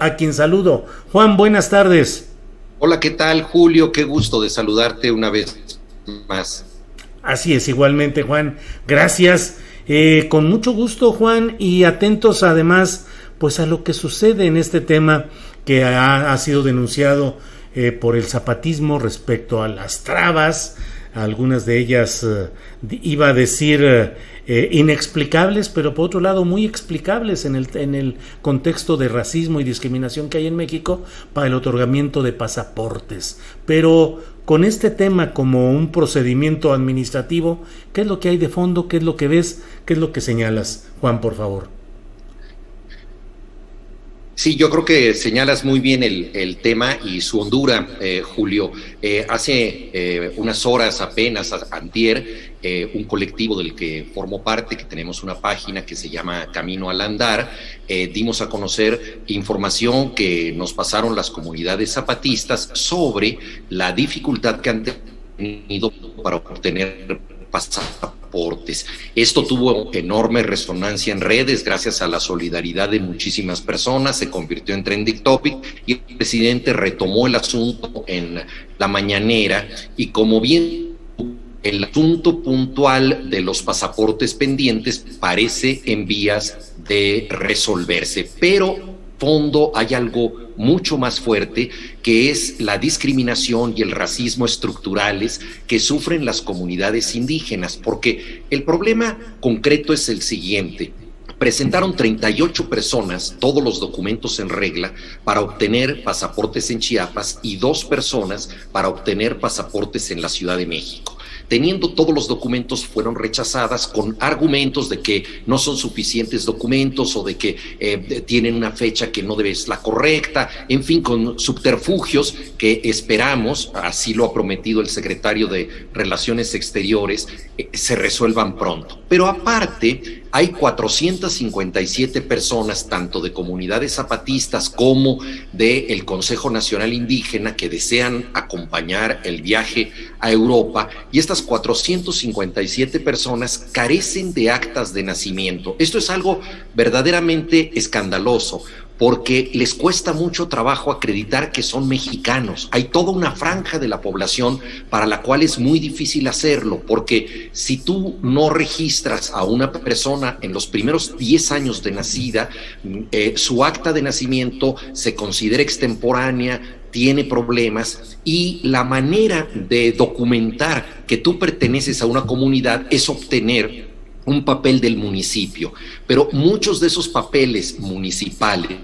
a quien saludo. Juan, buenas tardes. Hola, ¿qué tal, Julio? Qué gusto de saludarte una vez más. Así es, igualmente, Juan. Gracias. Con mucho gusto, Juan, y atentos además, pues a lo que sucede en este tema que ha sido denunciado por el zapatismo respecto a las trabas, algunas de ellas iba a decir inexplicables, pero por otro lado muy explicables en el contexto de racismo y discriminación que hay en México para el otorgamiento de pasaportes. Pero con este tema como un procedimiento administrativo, ¿qué es lo que hay de fondo? ¿Qué es lo que ves? ¿Qué es lo que señalas? Juan, por favor. Sí, yo creo que señalas muy bien el tema y su hondura, Julio. Hace unas horas apenas, antier, un colectivo del que formo parte, que tenemos una página que se llama Camino al Andar, dimos a conocer información que nos pasaron las comunidades zapatistas sobre la dificultad que han tenido para obtener pasaportes. Esto tuvo enorme resonancia en redes gracias a la solidaridad de muchísimas personas, se convirtió en trending topic y el presidente retomó el asunto en la mañanera y como bien el asunto puntual de los pasaportes pendientes parece en vías de resolverse, pero fondo hay algo mucho más fuerte, que es la discriminación y el racismo estructurales que sufren las comunidades indígenas, porque el problema concreto es el siguiente. Presentaron 38 personas todos los documentos en regla para obtener pasaportes en Chiapas y 2 personas para obtener pasaportes en la Ciudad de México. Teniendo todos los documentos, fueron rechazadas con argumentos de que no son suficientes documentos o de que tienen una fecha que no debe ser la correcta, en fin, con subterfugios que esperamos, así lo ha prometido el secretario de Relaciones Exteriores, se resuelvan pronto. Pero aparte, hay 457 personas, tanto de comunidades zapatistas como del Consejo Nacional Indígena, que desean acompañar el viaje a Europa, y estas 457 personas carecen de actas de nacimiento. Esto es algo verdaderamente escandaloso, porque les cuesta mucho trabajo acreditar que son mexicanos. Hay toda una franja de la población para la cual es muy difícil hacerlo, porque si tú no registras a una persona en los primeros 10 años de nacida, su acta de nacimiento se considera extemporánea, tiene problemas, y la manera de documentar que tú perteneces a una comunidad es obtener un papel del municipio, pero muchos de esos papeles municipales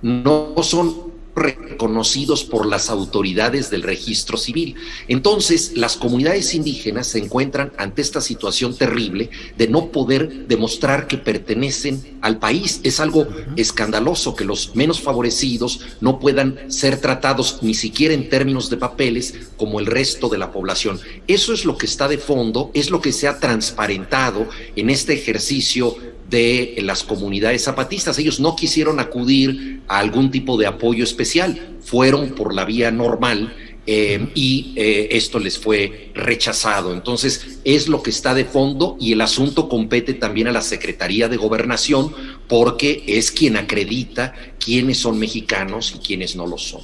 no son reconocidos por las autoridades del registro civil. Entonces, las comunidades indígenas se encuentran ante esta situación terrible de no poder demostrar que pertenecen al país. Es algo escandaloso que los menos favorecidos no puedan ser tratados ni siquiera en términos de papeles como el resto de la población. Eso es lo que está de fondo, es lo que se ha transparentado en este ejercicio de las comunidades zapatistas. Ellos no quisieron acudir a algún tipo de apoyo especial, fueron por la vía normal y esto les fue rechazado. Entonces es lo que está de fondo, y el asunto compete también a la Secretaría de Gobernación, porque es quien acredita quiénes son mexicanos y quiénes no lo son.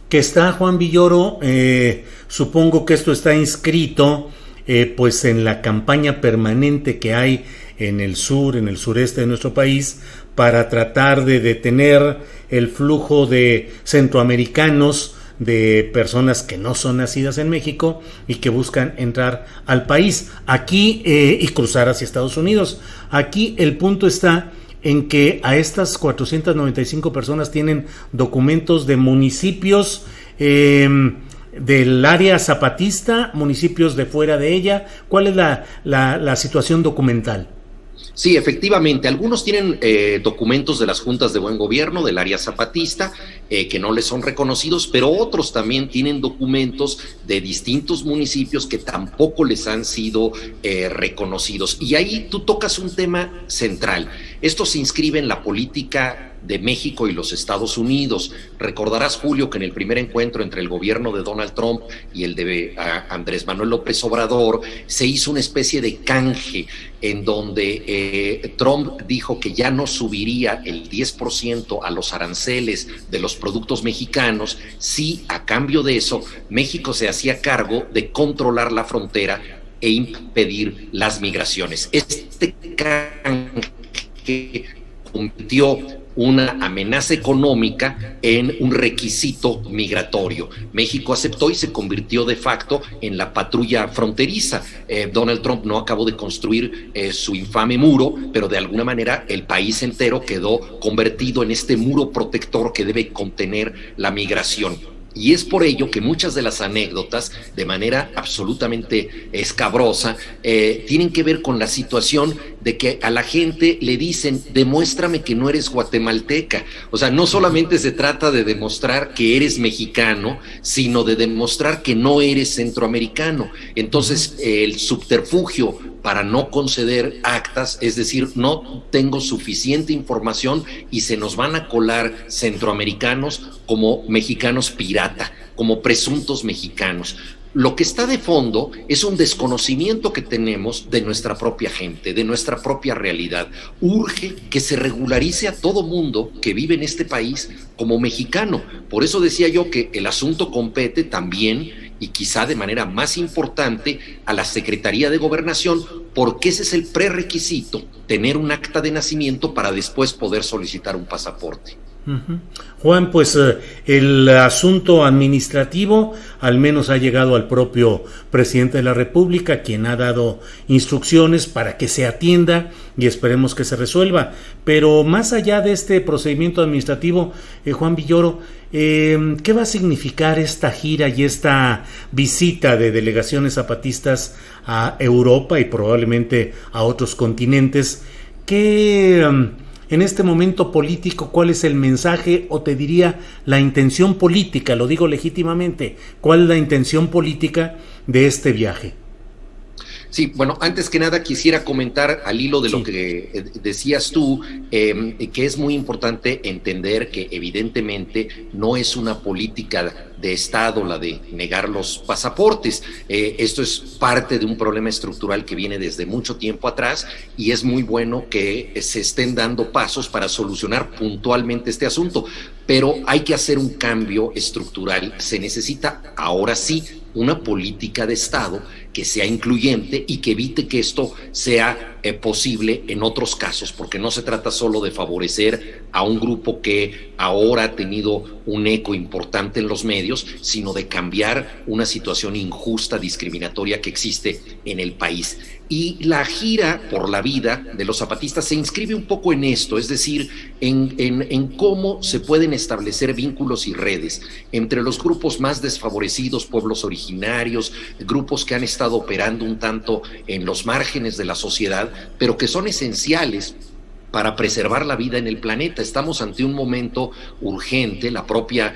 Que está, Juan Villoro, supongo que esto está inscrito pues en la campaña permanente que hay en el sur, en el sureste de nuestro país, para tratar de detener el flujo de centroamericanos, de personas que no son nacidas en México y que buscan entrar al país aquí y cruzar hacia Estados Unidos. Aquí el punto está en que a estas 495 personas tienen documentos de municipios del área zapatista, municipios de fuera de ella. ¿Cuál es la situación documental? Sí, efectivamente, algunos tienen documentos de las juntas de buen gobierno del área zapatista que no les son reconocidos, pero otros también tienen documentos de distintos municipios que tampoco les han sido reconocidos. Y ahí tú tocas un tema central. Esto se inscribe en la política de México y los Estados Unidos. Recordarás, Julio, que en el primer encuentro entre el gobierno de Donald Trump y el de Andrés Manuel López Obrador se hizo una especie de canje en donde Trump dijo que ya no subiría el 10% a los aranceles de los productos mexicanos si a cambio de eso México se hacía cargo de controlar la frontera e impedir las migraciones. Este canje convirtió una amenaza económica en un requisito migratorio. México aceptó y se convirtió de facto en la patrulla fronteriza. Donald Trump no acabó de construir su infame muro, pero de alguna manera el país entero quedó convertido en este muro protector que debe contener la migración. Y es por ello que muchas de las anécdotas, de manera absolutamente escabrosa, tienen que ver con la situación de que a la gente le dicen: demuéstrame que no eres guatemalteca. O sea, no solamente se trata de demostrar que eres mexicano, sino de demostrar que no eres centroamericano. Entonces, el subterfugio para no conceder actas, es decir, no tengo suficiente información y se nos van a colar centroamericanos como mexicanos pirata, como presuntos mexicanos. Lo que está de fondo es un desconocimiento que tenemos de nuestra propia gente, de nuestra propia realidad. Urge que se regularice a todo mundo que vive en este país como mexicano. Por eso decía yo que el asunto compete también, y quizá de manera más importante, a la Secretaría de Gobernación, porque ese es el prerequisito, tener un acta de nacimiento para después poder solicitar un pasaporte. Juan, pues el asunto administrativo al menos ha llegado al propio presidente de la República, quien ha dado instrucciones para que se atienda y esperemos que se resuelva. Pero más allá de este procedimiento administrativo, Juan Villoro, ¿qué va a significar esta gira y esta visita de delegaciones zapatistas a Europa y probablemente a otros continentes? En este momento político, ¿cuál es el mensaje o te diría la intención política? Lo digo legítimamente. ¿Cuál es la intención política de este viaje? Sí, bueno, antes que nada quisiera comentar al hilo de lo que decías tú, que es muy importante entender que evidentemente no es una política de Estado la de negar los pasaportes. Esto es parte de un problema estructural que viene desde mucho tiempo atrás y es muy bueno que se estén dando pasos para solucionar puntualmente este asunto, pero hay que hacer un cambio estructural. Se necesita ahora sí una política de Estado que sea incluyente y que evite que esto sea posible en otros casos, porque no se trata solo de favorecer a un grupo que ahora ha tenido un eco importante en los medios, sino de cambiar una situación injusta, discriminatoria que existe en el país. Y la gira por la vida de los zapatistas se inscribe un poco en esto, es decir, en cómo se pueden establecer vínculos y redes entre los grupos más desfavorecidos, pueblos originarios, grupos que han estado operando un tanto en los márgenes de la sociedad, pero que son esenciales para preservar la vida en el planeta. Estamos ante un momento urgente. La propia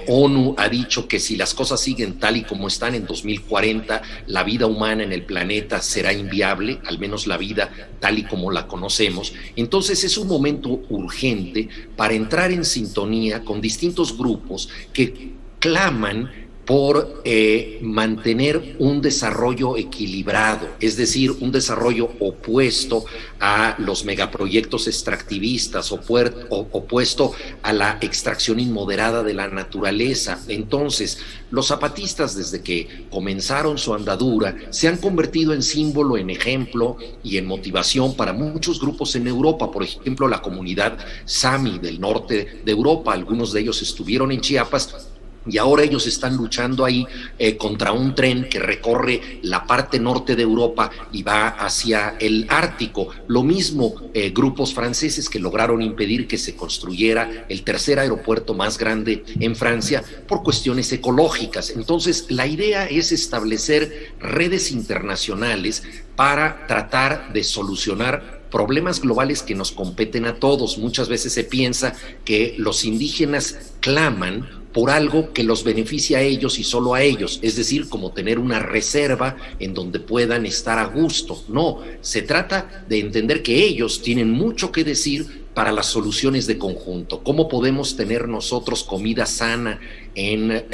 ONU ha dicho que si las cosas siguen tal y como están en 2040, la vida humana en el planeta será inviable, al menos la vida tal y como la conocemos. Entonces es un momento urgente para entrar en sintonía con distintos grupos que claman por mantener un desarrollo equilibrado, es decir, un desarrollo opuesto a los megaproyectos extractivistas, opuesto a la extracción inmoderada de la naturaleza. Entonces, los zapatistas, desde que comenzaron su andadura, se han convertido en símbolo, en ejemplo y en motivación para muchos grupos en Europa. Por ejemplo, la comunidad Sami del norte de Europa, algunos de ellos estuvieron en Chiapas, y ahora ellos están luchando ahí contra un tren que recorre la parte norte de Europa y va hacia el Ártico. Lo mismo grupos franceses que lograron impedir que se construyera el tercer aeropuerto más grande en Francia por cuestiones ecológicas. Entonces, la idea es establecer redes internacionales para tratar de solucionar problemas globales que nos competen a todos. Muchas veces se piensa que los indígenas claman por algo que los beneficia a ellos y solo a ellos, es decir, como tener una reserva en donde puedan estar a gusto. No, se trata de entender que ellos tienen mucho que decir para las soluciones de conjunto. ¿Cómo podemos tener nosotros comida sana en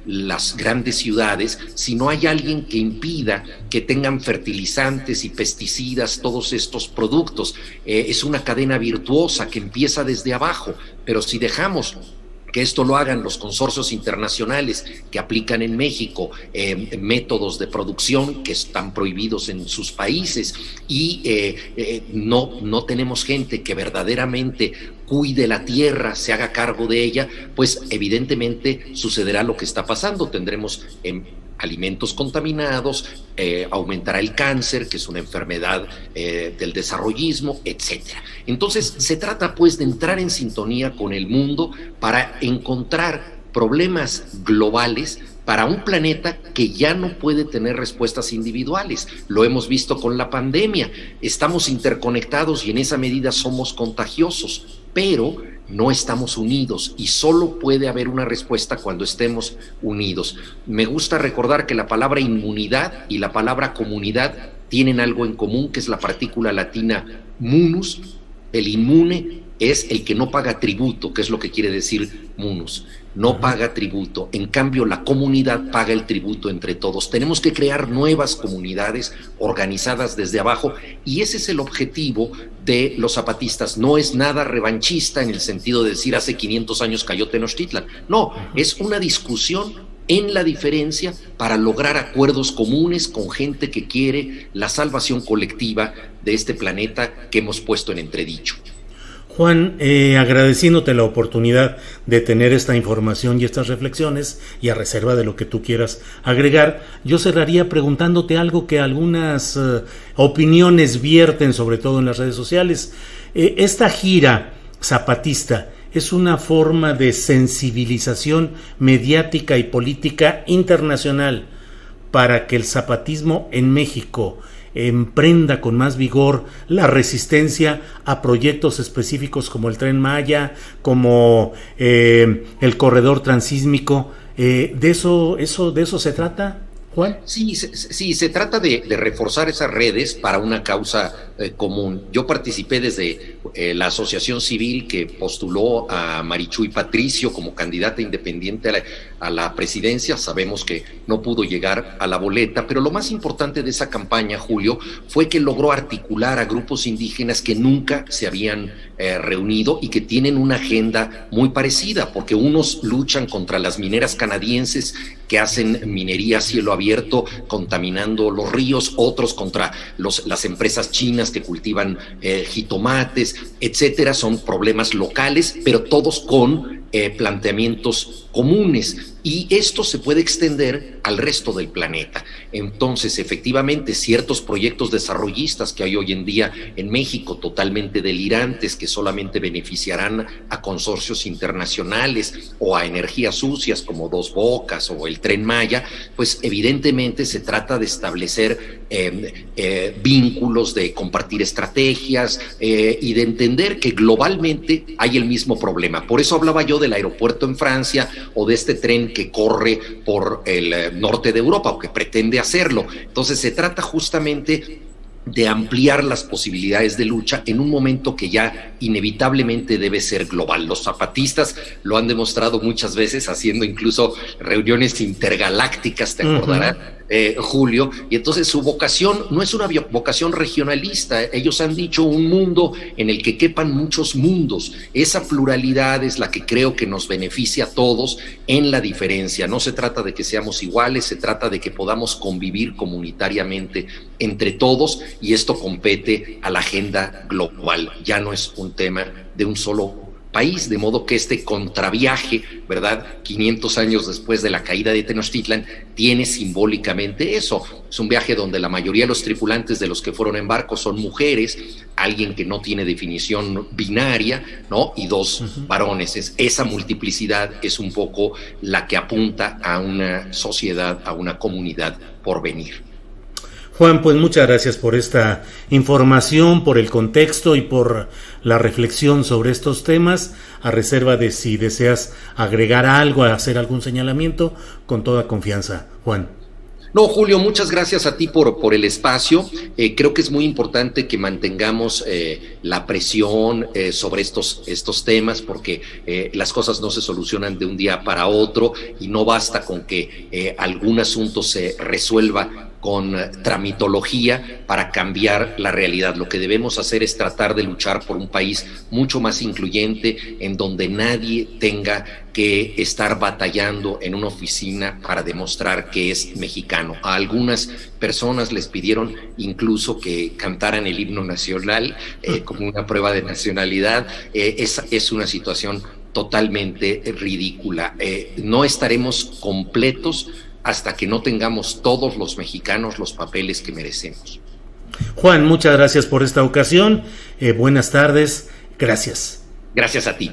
las grandes ciudades si no hay alguien que impida que tengan fertilizantes y pesticidas todos estos productos? Es una cadena virtuosa que empieza desde abajo, pero si dejamos que esto lo hagan los consorcios internacionales que aplican en México métodos de producción que están prohibidos en sus países y no tenemos gente que verdaderamente cuide la tierra, se haga cargo de ella, pues evidentemente sucederá lo que está pasando. Tendremos alimentos contaminados, aumentará el cáncer, que es una enfermedad del desarrollismo, etcétera. Entonces, se trata pues de entrar en sintonía con el mundo para encontrar problemas globales para un planeta que ya no puede tener respuestas individuales. Lo hemos visto con la pandemia. Estamos interconectados y en esa medida somos contagiosos, pero no estamos unidos y solo puede haber una respuesta cuando estemos unidos. Me gusta recordar que la palabra inmunidad y la palabra comunidad tienen algo en común, que es la partícula latina munus. El inmune es el que no paga tributo, que es lo que quiere decir munus. No paga tributo. En cambio, la comunidad paga el tributo entre todos. Tenemos que crear nuevas comunidades organizadas desde abajo y ese es el objetivo de los zapatistas. No es nada revanchista en el sentido de decir hace 500 años cayó Tenochtitlan. No, es una discusión en la diferencia para lograr acuerdos comunes con gente que quiere la salvación colectiva de este planeta que hemos puesto en entredicho. Juan, agradeciéndote la oportunidad de tener esta información y estas reflexiones, y a reserva de lo que tú quieras agregar, yo cerraría preguntándote algo que algunas opiniones vierten, sobre todo en las redes sociales. Esta gira zapatista es una forma de sensibilización mediática y política internacional para que el zapatismo en México emprenda con más vigor la resistencia a proyectos específicos como el Tren Maya, como el corredor transísmico. ¿De eso se trata, Juan? Sí, se trata de reforzar esas redes para una causa común. Yo participé desde la asociación civil que postuló a Marichuy Patricio como candidata independiente a la presidencia. Sabemos que no pudo llegar a la boleta, pero lo más importante de esa campaña, Julio, fue que logró articular a grupos indígenas que nunca se habían reunido y que tienen una agenda muy parecida, porque unos luchan contra las mineras canadienses que hacen minería a cielo abierto, contaminando los ríos, otros contra las empresas chinas que cultivan jitomates, etcétera. Son problemas locales, pero todos con planteamientos comunes. Y esto se puede extender al resto del planeta. Entonces, efectivamente, ciertos proyectos desarrollistas que hay hoy en día en México, totalmente delirantes, que solamente beneficiarán a consorcios internacionales o a energías sucias como Dos Bocas o el Tren Maya, pues evidentemente se trata de establecer vínculos, de compartir estrategias y de entender que globalmente hay el mismo problema. Por eso hablaba yo del aeropuerto en Francia o de este tren que corre por el norte de Europa o que pretende hacerlo. Entonces se trata justamente de ampliar las posibilidades de lucha en un momento que ya inevitablemente debe ser global. Los zapatistas lo han demostrado muchas veces, haciendo incluso reuniones intergalácticas, te acordarás, Julio, y entonces su vocación no es una vocación regionalista. Ellos han dicho un mundo en el que quepan muchos mundos. Esa pluralidad es la que creo que nos beneficia a todos en la diferencia. No se trata de que seamos iguales, se trata de que podamos convivir comunitariamente entre todos, y esto compete a la agenda global. Ya no es un tema de un solo país, de modo que este contraviaje, ¿verdad?, 500 años después de la caída de Tenochtitlan, tiene simbólicamente eso. Es un viaje donde la mayoría de los tripulantes de los que fueron en barco son mujeres, alguien que no tiene definición binaria, ¿no?, y dos varones. Esa multiplicidad es un poco la que apunta a una sociedad, a una comunidad por venir. Juan, pues muchas gracias por esta información, por el contexto y por la reflexión sobre estos temas. A reserva de si deseas agregar algo, hacer algún señalamiento, con toda confianza, Juan. No, Julio, muchas gracias a ti por el espacio. Creo que es muy importante que mantengamos la presión sobre estos temas, porque las cosas no se solucionan de un día para otro y no basta con que algún asunto se resuelva con tramitología para cambiar la realidad. Lo que debemos hacer es tratar de luchar por un país mucho más incluyente, en donde nadie tenga que estar batallando en una oficina para demostrar que es mexicano. A algunas personas les pidieron incluso que cantaran el himno nacional como una prueba de nacionalidad. Es una situación totalmente ridícula. No estaremos completos hasta que no tengamos todos los mexicanos los papeles que merecemos. Juan, muchas gracias por esta ocasión. Buenas tardes. Gracias. Gracias a ti.